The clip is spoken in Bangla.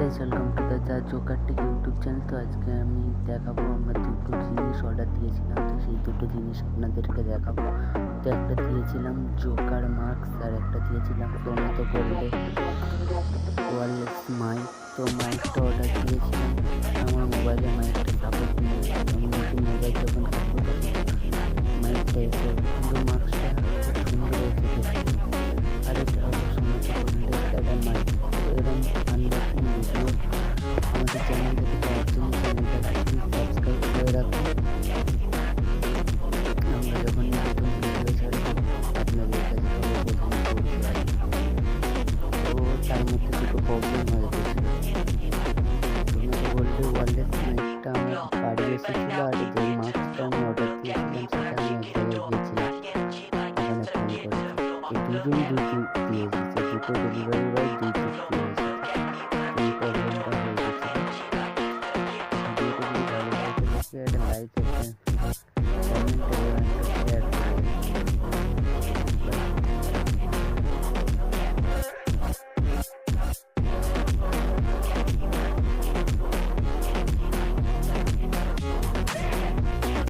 Guys, welcome to the Joker take YouTube channel. তো আজকে আমি দেখাবো আমরা দুটো জিনিস অর্ডার দিয়েছিলাম, তো সেই দুটো জিনিস আপনাদেরকে দেখাবো। তো একটা দিয়েছিলাম জোকার মাস্ক আর একটা দিয়েছিলাম প্রণত গোল্ডে ওয়ারলেস মাইক। তো মাইকটা অর্ডার দিয়েছিলাম, আমার মোবাইলে মাইকটা সাপোর্ট নিয়ে আমি নতুন মোবাইল যখন কিনবো তখন মাইকটা এসে কিন্তু মাস্কটা খুব সুন্দর হয়েছে দেখতে।